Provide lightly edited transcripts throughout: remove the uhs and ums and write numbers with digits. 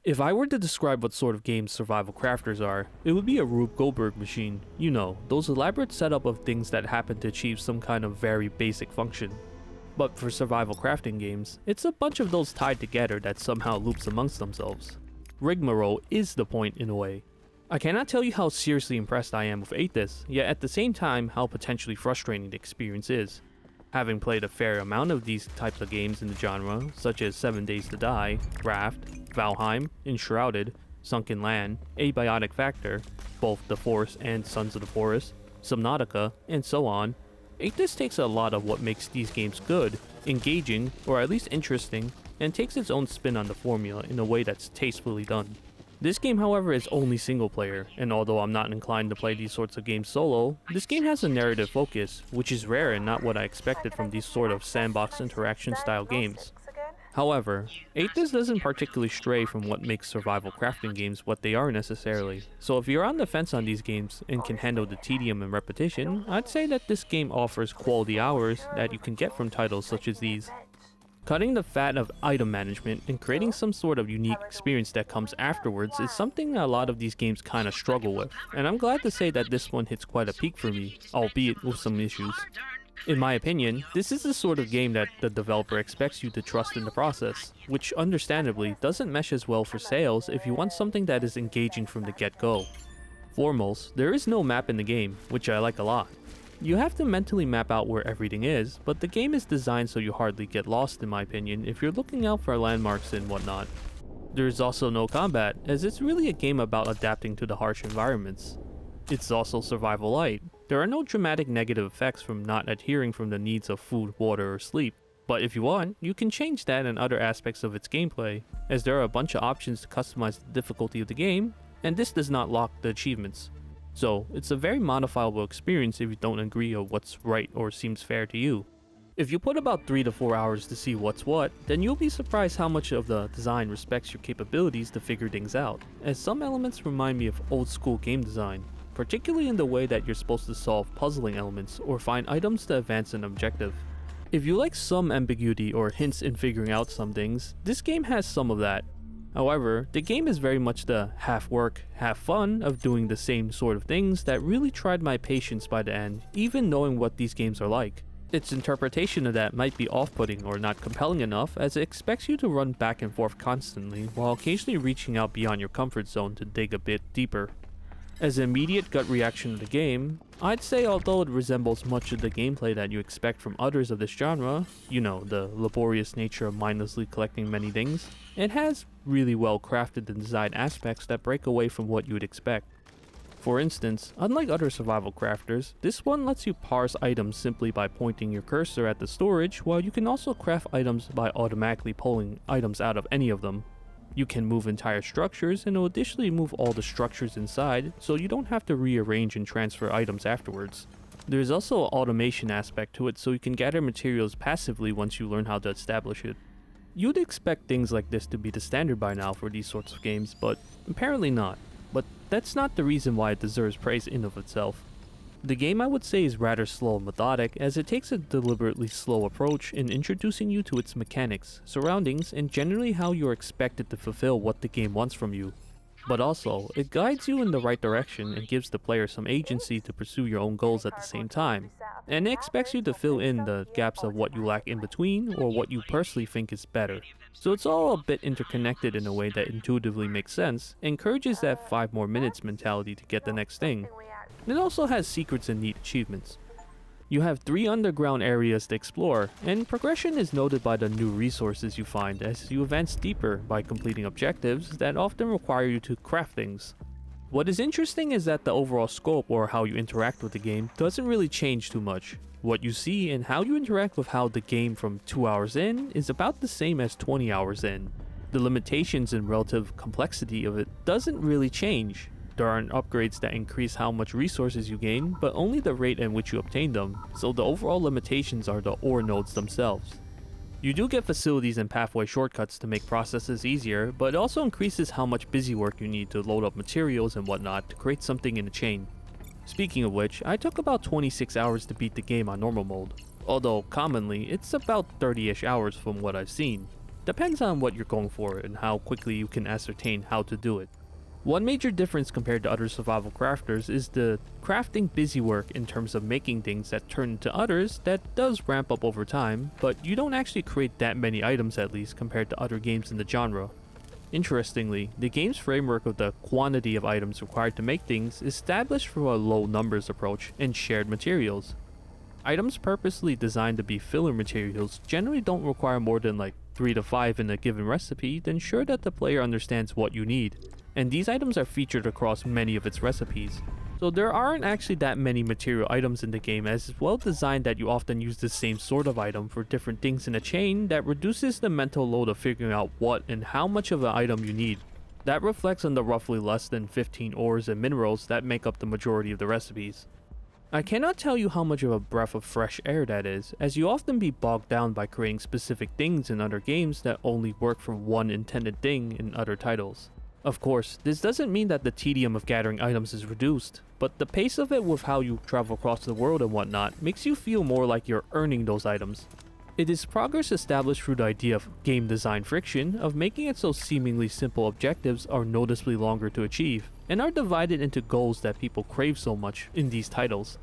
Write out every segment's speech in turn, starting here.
If I were to describe what sort of games survival crafters are, it would be a Rube Goldberg machine. You know, those elaborate setup of things that happen to achieve some kind of very basic function. But for survival crafting games, it's a bunch of those tied together that somehow loops amongst themselves. Rigmarole is the point in a way. I cannot tell you how seriously impressed I am with AETHUS, yet at the same time how potentially frustrating the experience is. Having played a fair amount of these types of games in the genre, such as 7 Days to Die, Raft, Valheim, Enshrouded, Sunken Land, Abiotic Factor, both The Force and Sons of the Forest, Subnautica, and so on, AETHUS takes a lot of what makes these games good, engaging, or at least interesting, and takes its own spin on the formula in a way that's tastefully done. This game, however, is only single player, and although I'm not inclined to play these sorts of games solo, this game has a narrative focus, which is rare and not what I expected from these sort of sandbox interaction style games. However, AETHUS doesn't particularly stray from what makes survival crafting games what they are necessarily, so if you're on the fence on these games and can handle the tedium and repetition, I'd say that this game offers quality hours that you can get from titles such as these. Cutting the fat of item management and creating some sort of unique experience that comes afterwards is something a lot of these games kinda struggle with, and I'm glad to say that this one hits quite a peak for me, albeit with some issues. In my opinion, this is the sort of game that the developer expects you to trust in the process, which understandably doesn't mesh as well for sales if you want something that is engaging from the get-go. Foremost, there is no map in the game, which I like a lot. You have to mentally map out where everything is, but the game is designed so you hardly get lost in my opinion if you're looking out for landmarks and whatnot. There is also no combat, as it's really a game about adapting to the harsh environments. It's also survival-lite. There are no dramatic negative effects from not adhering from the needs of food, water, or sleep. But if you want, you can change that and other aspects of its gameplay, as there are a bunch of options to customize the difficulty of the game, and this does not lock the achievements. So, it's a very modifiable experience if you don't agree on what's right or seems fair to you. If you put about 3 to 4 hours to see what's what, then you'll be surprised how much of the design respects your capabilities to figure things out, as some elements remind me of old school game design, particularly in the way that you're supposed to solve puzzling elements or find items to advance an objective. If you like some ambiguity or hints in figuring out some things, this game has some of that. However, the game is very much the half work, half fun of doing the same sort of things that really tried my patience by the end, even knowing what these games are like. Its interpretation of that might be off-putting or not compelling enough, as it expects you to run back and forth constantly, while occasionally reaching out beyond your comfort zone to dig a bit deeper. As an immediate gut reaction to the game, I'd say although it resembles much of the gameplay that you expect from others of this genre, you know, the laborious nature of mindlessly collecting many things, it has really well crafted and designed aspects that break away from what you would expect. For instance, unlike other survival crafters, this one lets you parse items simply by pointing your cursor at the storage, while you can also craft items by automatically pulling items out of any of them. You can move entire structures and will additionally move all the structures inside, so you don't have to rearrange and transfer items afterwards. There's also an automation aspect to it, so you can gather materials passively once you learn how to establish it. You'd expect things like this to be the standard by now for these sorts of games, but apparently not. But that's not the reason why it deserves praise in of itself. The game, I would say, is rather slow and methodic, as it takes a deliberately slow approach in introducing you to its mechanics, surroundings, and generally how you're expected to fulfill what the game wants from you. But also, it guides you in the right direction and gives the player some agency to pursue your own goals at the same time, and it expects you to fill in the gaps of what you lack in between or what you personally think is better. So it's all a bit interconnected in a way that intuitively makes sense, and encourages that 5 more minutes mentality to get the next thing. It also has secrets and neat achievements. You have 3 underground areas to explore, and progression is noted by the new resources you find as you advance deeper by completing objectives that often require you to craft things. What is interesting is that the overall scope or how you interact with the game doesn't really change too much. What you see and how you interact with how the game from 2 hours in is about the same as 20 hours in. The limitations and relative complexity of it doesn't really change. There aren't upgrades that increase how much resources you gain, but only the rate at which you obtain them, so the overall limitations are the ore nodes themselves. You do get facilities and pathway shortcuts to make processes easier, but it also increases how much busy work you need to load up materials and whatnot to create something in a chain. Speaking of which, I took about 26 hours to beat the game on normal mode, although commonly it's about 30ish hours from what I've seen. Depends on what you're going for and how quickly you can ascertain how to do it. One major difference compared to other survival crafters is the crafting busywork in terms of making things that turn into others that does ramp up over time, but you don't actually create that many items at least compared to other games in the genre. Interestingly, the game's framework of the quantity of items required to make things is established through a low numbers approach and shared materials. Items purposely designed to be filler materials generally don't require more than like 3 to 5 in a given recipe to ensure that the player understands what you need. And these items are featured across many of its recipes. So there aren't actually that many material items in the game, as it's well designed that you often use the same sort of item for different things in a chain that reduces the mental load of figuring out what and how much of an item you need. That reflects on the roughly less than 15 ores and minerals that make up the majority of the recipes. I cannot tell you how much of a breath of fresh air that is, as you often be bogged down by creating specific things in other games that only work for one intended thing in other titles. Of course, this doesn't mean that the tedium of gathering items is reduced, but the pace of it with how you travel across the world and whatnot makes you feel more like you're earning those items. It is progress established through the idea of game design friction of making it so seemingly simple objectives are noticeably longer to achieve, and are divided into goals that people crave so much in these titles.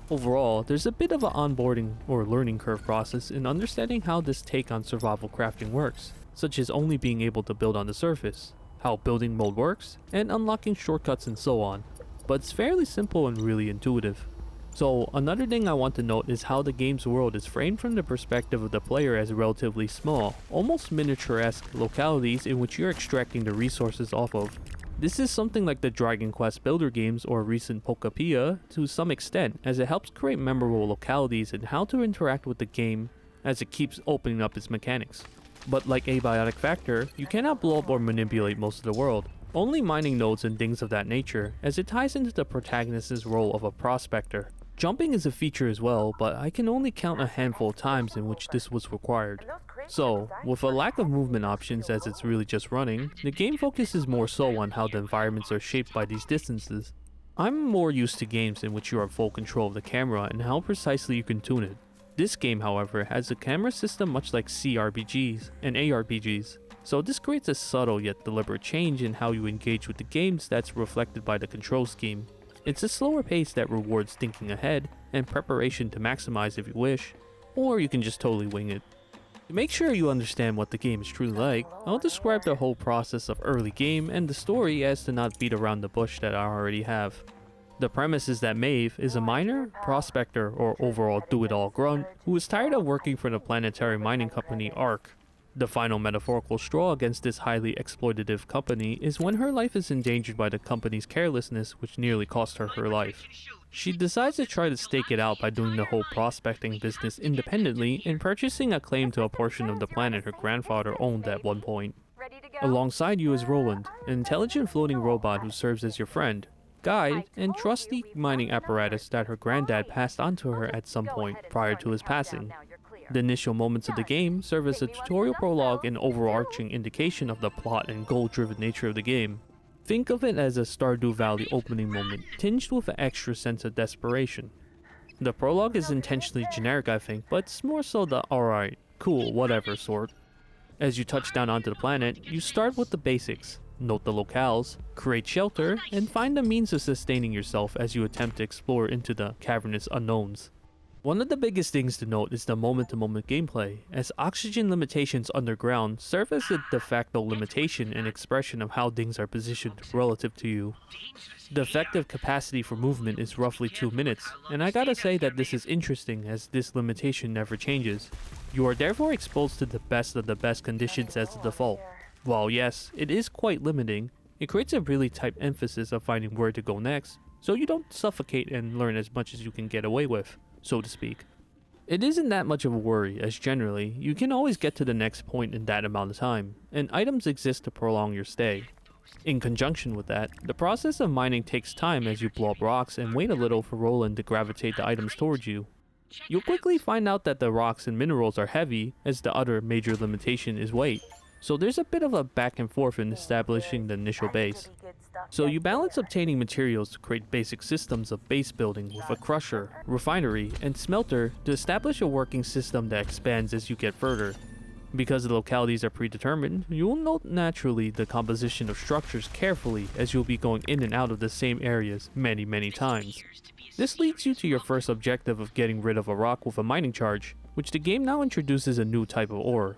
Overall, there's a bit of an onboarding or learning curve process in understanding how this take on survival crafting works, such as only being able to build on the surface, how building mode works, and unlocking shortcuts and so on, but it's fairly simple and really intuitive. So another thing I want to note is how the game's world is framed from the perspective of the player as relatively small, almost miniature-esque localities in which you're extracting the resources off of. This is something like the Dragon Quest Builder games or recent Pokapia to some extent, as it helps create memorable localities and how to interact with the game as it keeps opening up its mechanics. But like Abiotic Factor, you cannot blow up or manipulate most of the world, only mining nodes and things of that nature, as it ties into the protagonist's role of a prospector. Jumping is a feature as well, but I can only count a handful of times in which this was required. So, with a lack of movement options as it's really just running, the game focuses more so on how the environments are shaped by these distances. I'm more used to games in which you are in full control of the camera and how precisely you can tune it. This game, however, has a camera system much like CRPGs and ARPGs, so this creates a subtle yet deliberate change in how you engage with the games that's reflected by the control scheme. It's a slower pace that rewards thinking ahead and preparation to maximize if you wish, or you can just totally wing it. To make sure you understand what the game is truly like, I'll describe the whole process of early game and the story as to not beat around the bush that I already have. The premise is that Maeve is a miner, prospector, or overall do-it-all grunt who is tired of working for the planetary mining company ARK. The final metaphorical straw against this highly exploitative company is when her life is endangered by the company's carelessness, which nearly cost her her life. She decides to try to stake it out by doing the whole prospecting business independently and purchasing a claim to a portion of the planet her grandfather owned at one point. Alongside you is Roland, an intelligent floating robot who serves as your friend, guide, and trusty mining apparatus that her granddad passed on to her at some point prior to his passing. The initial moments of the game serve as a tutorial prologue and overarching indication of the plot and goal-driven nature of the game. Think of it as a Stardew Valley opening moment, tinged with an extra sense of desperation. The prologue is intentionally generic, I think, but it's more so the alright, cool, whatever sort. As you touch down onto the planet, you start with the basics. Note the locales, create shelter, and find a means of sustaining yourself as you attempt to explore into the cavernous unknowns. One of the biggest things to note is the moment-to-moment gameplay, as oxygen limitations underground serve as a de facto limitation and expression of how things are positioned relative to you. The effective capacity for movement is roughly 2 minutes, and I gotta say that this is interesting as this limitation never changes. You are therefore exposed to the best of the best conditions as the default. While yes, it is quite limiting, it creates a really tight emphasis of finding where to go next, so you don't suffocate and learn as much as you can get away with, so to speak. It isn't that much of a worry, as generally, you can always get to the next point in that amount of time, and items exist to prolong your stay. In conjunction with that, the process of mining takes time as you blow up rocks and wait a little for Roland to gravitate the items towards you. You'll quickly find out that the rocks and minerals are heavy, as the other major limitation is weight. So there's a bit of a back and forth in establishing the initial base. So you balance obtaining materials to create basic systems of base building with a crusher, refinery, and smelter to establish a working system that expands as you get further. Because the localities are predetermined, you will note naturally the composition of structures carefully as you'll be going in and out of the same areas many times. This leads you to your first objective of getting rid of a rock with a mining charge, which the game now introduces a new type of ore.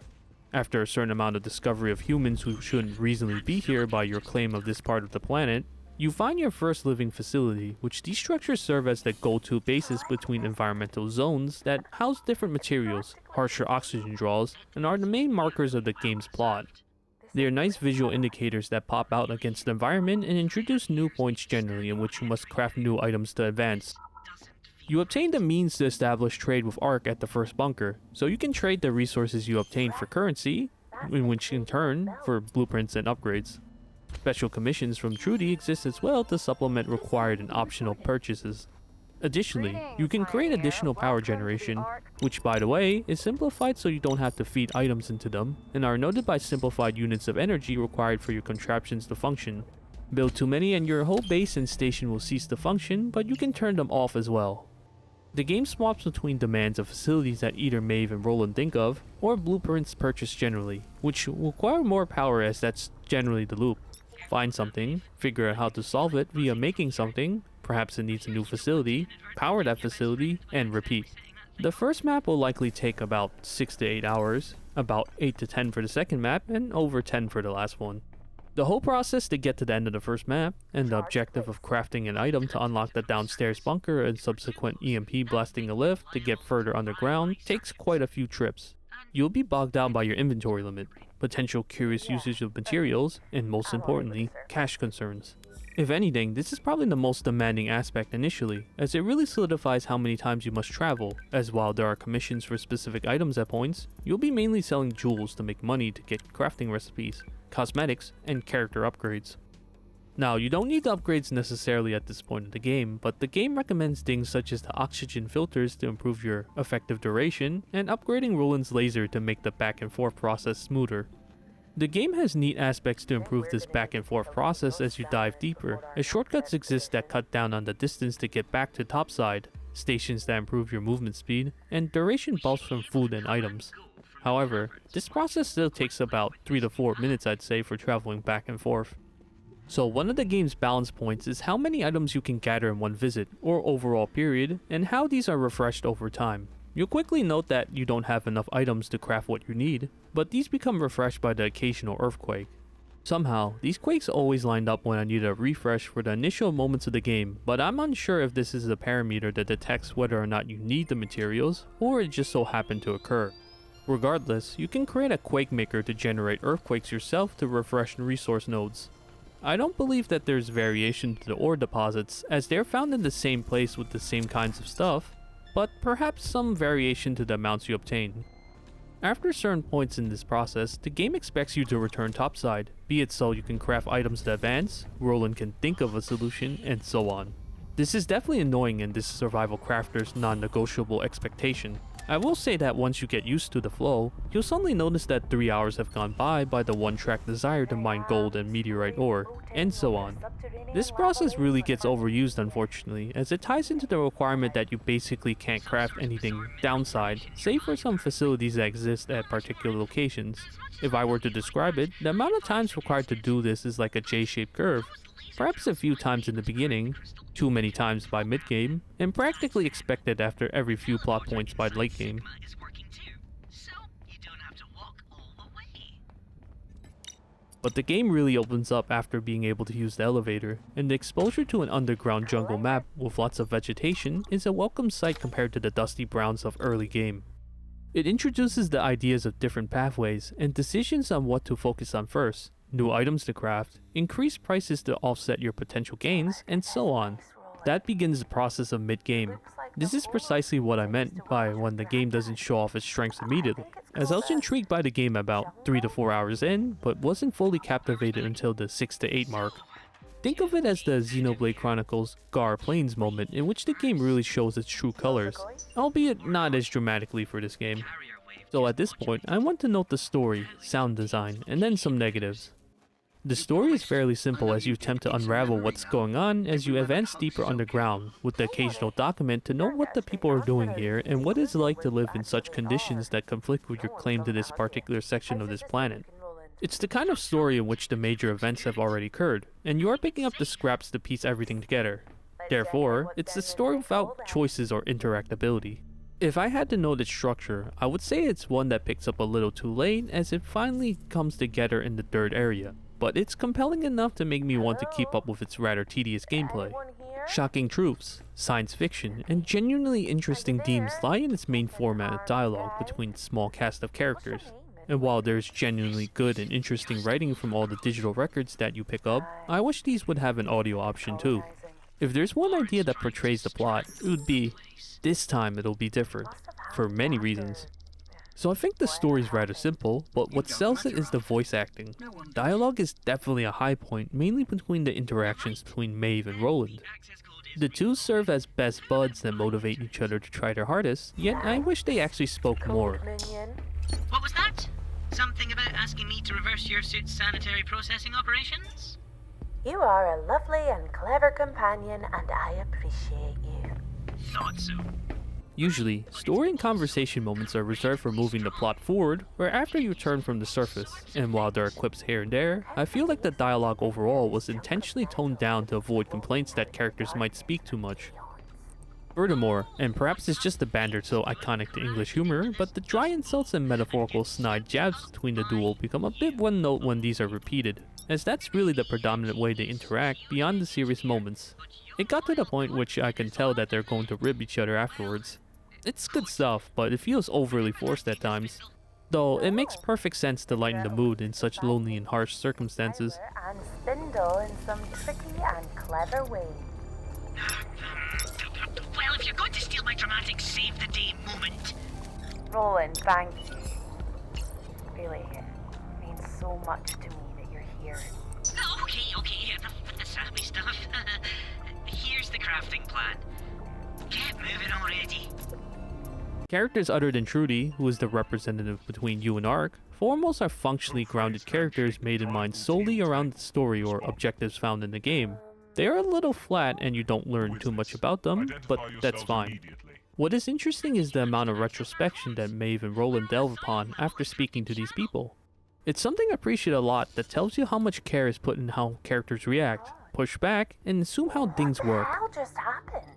After a certain amount of discovery of humans who shouldn't reasonably be here by your claim of this part of the planet, you find your first living facility, which these structures serve as the go-to basis between environmental zones that house different materials, harsher oxygen draws, and are the main markers of the game's plot. They are nice visual indicators that pop out against the environment and introduce new points generally in which you must craft new items to advance. You obtain the means to establish trade with Ark at the first bunker, so you can trade the resources you obtain for currency, in which in turn for blueprints and upgrades. Special commissions from Trudy exist as well to supplement required and optional purchases. Additionally, you can create additional power generation, which by the way is simplified so you don't have to feed items into them, and are noted by simplified units of energy required for your contraptions to function. Build too many and your whole base and station will cease to function, but you can turn them off as well. The game swaps between demands of facilities that either Maeve and Roland think of, or blueprints purchased generally, which require more power as that's generally the loop. Find something, figure out how to solve it via making something, perhaps it needs a new facility, power that facility, and repeat. The first map will likely take about 6 to 8 hours, about 8 to 10 for the second map, and over 10 for the last one. The whole process to get to the end of the first map, and the objective of crafting an item to unlock the downstairs bunker and subsequent EMP blasting a lift to get further underground, takes quite a few trips. You'll be bogged down by your inventory limit, potential curious usage of materials, and most importantly, cash concerns. If anything, this is probably the most demanding aspect initially, as it really solidifies how many times you must travel, as while there are commissions for specific items at points, you'll be mainly selling jewels to make money to get crafting recipes, cosmetics, and character upgrades. Now, you don't need the upgrades necessarily at this point of the game, but the game recommends things such as the oxygen filters to improve your effective duration, and upgrading Roland's laser to make the back and forth process smoother. The game has neat aspects to improve this back and forth process as you dive deeper, as shortcuts exist that cut down on the distance to get back to topside, stations that improve your movement speed, and duration buffs from food and items. However, this process still takes about 3 to 4 minutes I'd say for traveling back and forth. So one of the game's balance points is how many items you can gather in one visit, or overall period, and how these are refreshed over time. You'll quickly note that you don't have enough items to craft what you need, but these become refreshed by the occasional earthquake. Somehow, these quakes always lined up when I needed a refresh for the initial moments of the game, but I'm unsure if this is a parameter that detects whether or not you need the materials, or it just so happened to occur. Regardless, you can create a quake maker to generate earthquakes yourself to refresh resource nodes. I don't believe that there's variation to the ore deposits, as they're found in the same place with the same kinds of stuff, but perhaps some variation to the amounts you obtain. After certain points in this process, the game expects you to return topside, be it so you can craft items to advance, Roland can think of a solution, and so on. This is definitely annoying and this survival crafter's non-negotiable expectation. I will say that once you get used to the flow, you'll suddenly notice that 3 hours have gone by the one-track desire to mine gold and meteorite ore, and so on. This process really gets overused unfortunately, as it ties into the requirement that you basically can't craft anything downside, save for some facilities that exist at particular locations. If I were to describe it, the amount of times required to do this is like a J-shaped curve. Perhaps a few times in the beginning, too many times by mid-game, and practically expected after every few plot points by late game. But the game really opens up after being able to use the elevator, and the exposure to an underground jungle map with lots of vegetation is a welcome sight compared to the dusty browns of early game. It introduces the ideas of different pathways and decisions on what to focus on first, new items to craft, increased prices to offset your potential gains, and so on. That begins the process of mid-game. This is precisely what I meant by when the game doesn't show off its strengths immediately, as I was intrigued by the game about 3 to 4 hours in, but wasn't fully captivated until the 6 to 8 mark. Think of it as the Xenoblade Chronicles Gar Plains moment in which the game really shows its true colors, albeit not as dramatically for this game. So at this point, I want to note the story, sound design, and then some negatives. The story is fairly simple as you attempt to unravel what's going on as you advance deeper underground, with the occasional document to know what the people are doing here and what it's like to live in such conditions that conflict with your claim to this particular section of this planet. It's the kind of story in which the major events have already occurred, and you are picking up the scraps to piece everything together. Therefore, it's a story without choices or interactability. If I had to note its structure, I would say it's one that picks up a little too late as it finally comes together in the third area, but it's compelling enough to make me want to keep up with its rather tedious gameplay. Shocking truths, science fiction, and genuinely interesting themes lie in its main format of dialogue between a small cast of characters. And while there's genuinely good and interesting writing from all the digital records that you pick up, I wish these would have an audio option too. If there's one idea that portrays the plot, it would be, this time it'll be different, for many reasons. So I think the story's rather simple, but what sells it is the voice acting. Dialogue is definitely a high point, mainly between the interactions between Maeve and Roland. The two serve as best buds that motivate each other to try their hardest, yet I wish they actually spoke more. What was that? Something about asking me to reverse your suit's sanitary processing operations? You are a lovely and clever companion, and I appreciate you. Thought so. Usually, story and conversation moments are reserved for moving the plot forward or after you return from the surface, and while there are quips here and there, I feel like the dialogue overall was intentionally toned down to avoid complaints that characters might speak too much. Furthermore, and perhaps it's just the banter so iconic to English humor, but the dry insults and metaphorical snide jabs between the duo become a bit one note when these are repeated, as that's really the predominant way they interact beyond the serious moments. It got to the point which I can tell that they're going to rib each other afterwards. It's good stuff, but it feels overly forced at times. Though it makes perfect sense to lighten the mood in such lonely and harsh circumstances. And spindle in some tricky and clever way. Well, if you're going to steal my dramatic save-the-day moment... Roland, thank you. Really, it means so much to me that you're here. Okay, enough with the sappy stuff. Here's the crafting plan. Get moving already. Characters other than Trudy, who is the representative between you and Ark, foremost are functionally grounded characters made in mind solely around the story or objectives found in the game. They are a little flat and you don't learn too much about them, but that's fine. What is interesting is the amount of retrospection that Maeve and Roland delve upon after speaking to these people. It's something I appreciate a lot that tells you how much care is put in how characters react, push back, and assume how things work. What the hell just happened?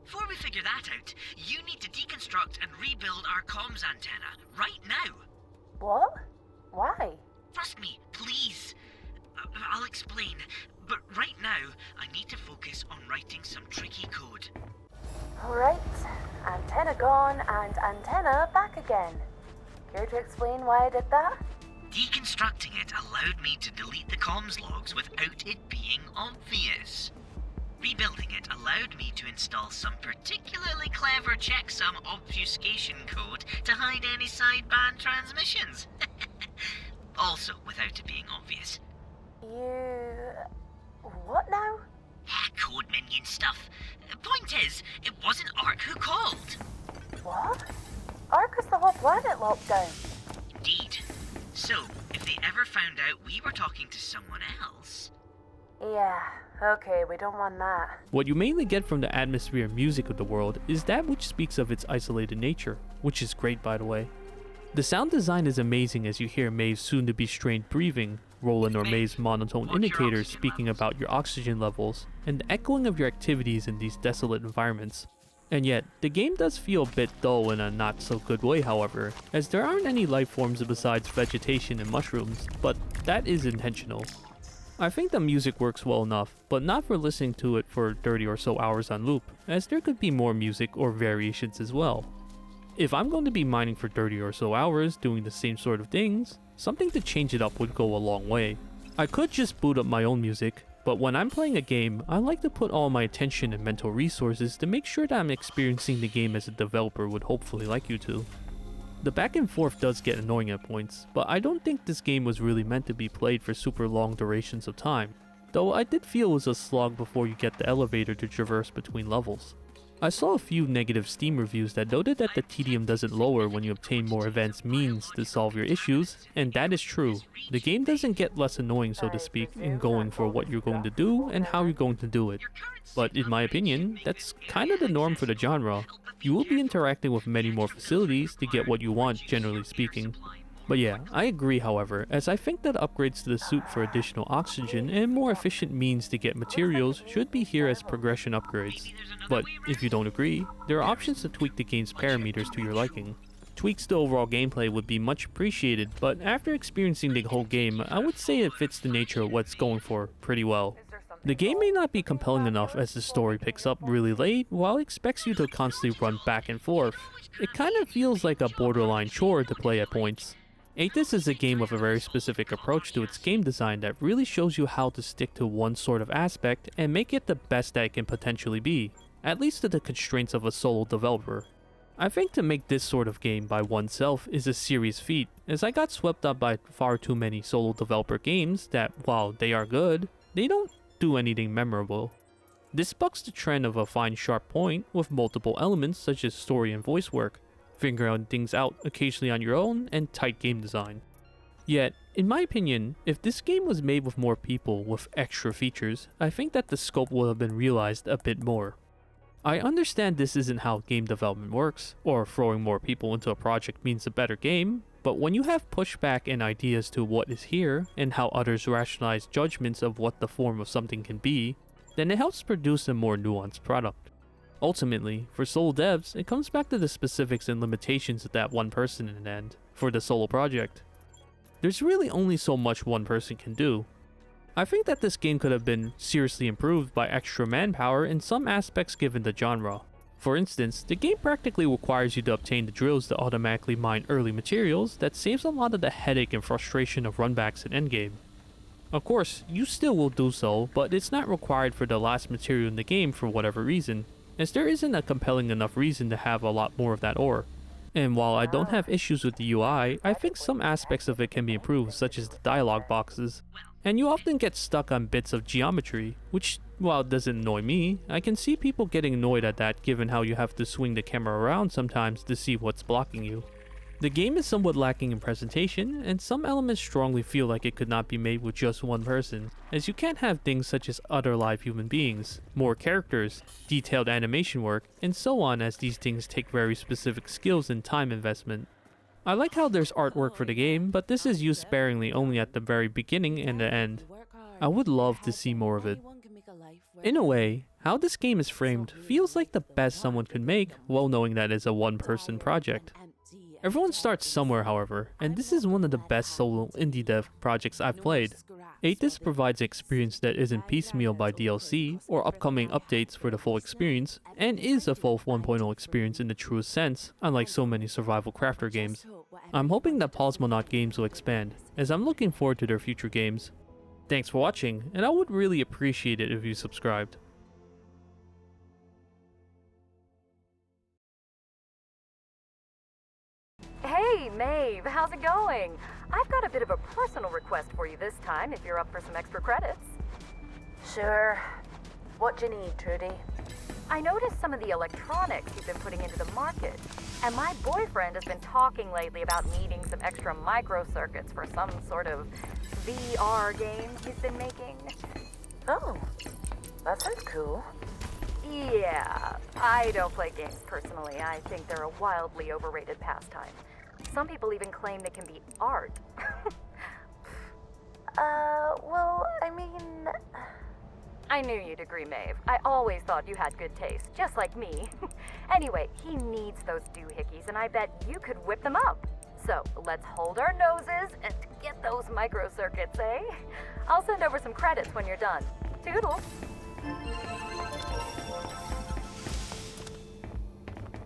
Before we figure that out, you need to deconstruct and rebuild our comms antenna right now. What? Why? Trust me, please. I'll explain, but right now I need to focus on writing some tricky code. Alright, antenna gone and antenna back again. Care to explain why I did that? Deconstructing it allowed me to delete the comms logs without it being obvious. Rebuilding it allowed me to install some particularly clever checksum obfuscation code to hide any sideband transmissions. Also without it being obvious. What now? Code minion stuff. Point is, it wasn't Ark who called. What? Ark is the whole planet locked down. Indeed. So, if they ever found out we were talking to someone else... Yeah, okay, we don't want that. What you mainly get from the atmosphere and music of the world is that which speaks of its isolated nature, which is great by the way. The sound design is amazing as you hear Maeve's soon-to-be strained breathing, Roland or Maeve's monotone indicators speaking about your oxygen levels, and the echoing of your activities in these desolate environments. And yet, the game does feel a bit dull in a not so good way however, as there aren't any life forms besides vegetation and mushrooms, but that is intentional. I think the music works well enough, but not for listening to it for 30 or so hours on loop, as there could be more music or variations as well. If I'm going to be mining for 30 or so hours doing the same sort of things, something to change it up would go a long way. I could just boot up my own music, but when I'm playing a game, I like to put all my attention and mental resources to make sure that I'm experiencing the game as a developer would hopefully like you to. The back and forth does get annoying at points, but I don't think this game was really meant to be played for super long durations of time, though I did feel it was a slog before you get the elevator to traverse between levels. I saw a few negative Steam reviews that noted that the tedium doesn't lower when you obtain more advanced means to solve your issues, and that is true. The game doesn't get less annoying, so to speak, in going for what you're going to do and how you're going to do it. But in my opinion, that's kind of the norm for the genre. You will be interacting with many more facilities to get what you want, generally speaking. But yeah, I agree however, as I think that upgrades to the suit for additional oxygen and more efficient means to get materials should be here as progression upgrades. But if you don't agree, there are options to tweak the game's parameters to your liking. Tweaks to overall gameplay would be much appreciated, but after experiencing the whole game, I would say it fits the nature of what it's going for pretty well. The game may not be compelling enough as the story picks up really late while it expects you to constantly run back and forth. It kind of feels like a borderline chore to play at points. AETHUS is a game with a very specific approach to its game design that really shows you how to stick to one sort of aspect and make it the best that it can potentially be, at least to the constraints of a solo developer. I think to make this sort of game by oneself is a serious feat, as I got swept up by far too many solo developer games that, while they are good, they don't do anything memorable. This bucks the trend of a fine sharp point with multiple elements such as story and voice work, figuring things out occasionally on your own, and tight game design. Yet, in my opinion, if this game was made with more people with extra features, I think that the scope would have been realized a bit more. I understand this isn't how game development works, or throwing more people into a project means a better game, but when you have pushback and ideas to what is here, and how others rationalize judgments of what the form of something can be, then it helps produce a more nuanced product. Ultimately, for solo devs, it comes back to the specifics and limitations of that one person in the end, for the solo project. There's really only so much one person can do. I think that this game could have been seriously improved by extra manpower in some aspects given the genre. For instance, the game practically requires you to obtain the drills to automatically mine early materials that saves a lot of the headache and frustration of runbacks in endgame. Of course, you still will do so, but it's not required for the last material in the game for whatever reason, as there isn't a compelling enough reason to have a lot more of that ore. And while I don't have issues with the UI, I think some aspects of it can be improved, such as the dialogue boxes. And you often get stuck on bits of geometry, which, while it doesn't annoy me, I can see people getting annoyed at that given how you have to swing the camera around sometimes to see what's blocking you. The game is somewhat lacking in presentation, and some elements strongly feel like it could not be made with just one person, as you can't have things such as other live human beings, more characters, detailed animation work, and so on, as these things take very specific skills and time investment. I like how there's artwork for the game, but this is used sparingly only at the very beginning and the end. I would love to see more of it. In a way, how this game is framed feels like the best someone could make, while knowing that it's a one-person project. Everyone starts somewhere, however, and this is one of the best solo indie dev projects I've played. AETHUS provides an experience that isn't piecemeal by DLC or upcoming updates for the full experience, and is a full 1.0 experience in the truest sense, unlike so many survival crafter games. I'm hoping that Cosmonaut Games will expand, as I'm looking forward to their future games. Thanks for watching, and I would really appreciate it if you subscribed. Hey, Maeve, how's it going? I've got a bit of a personal request for you this time, if you're up for some extra credits. Sure. What do you need, Trudy? I noticed some of the electronics you've been putting into the market, and my boyfriend has been talking lately about needing some extra microcircuits for some sort of VR game he's been making. Oh, that sounds cool. Yeah, I don't play games personally. I think they're a wildly overrated pastime. Some people even claim they can be art. Well, I mean... I knew you'd agree, Maeve. I always thought you had good taste, just like me. Anyway, he needs those doohickeys, and I bet you could whip them up. So, let's hold our noses and get those microcircuits, eh? I'll send over some credits when you're done. Toodles!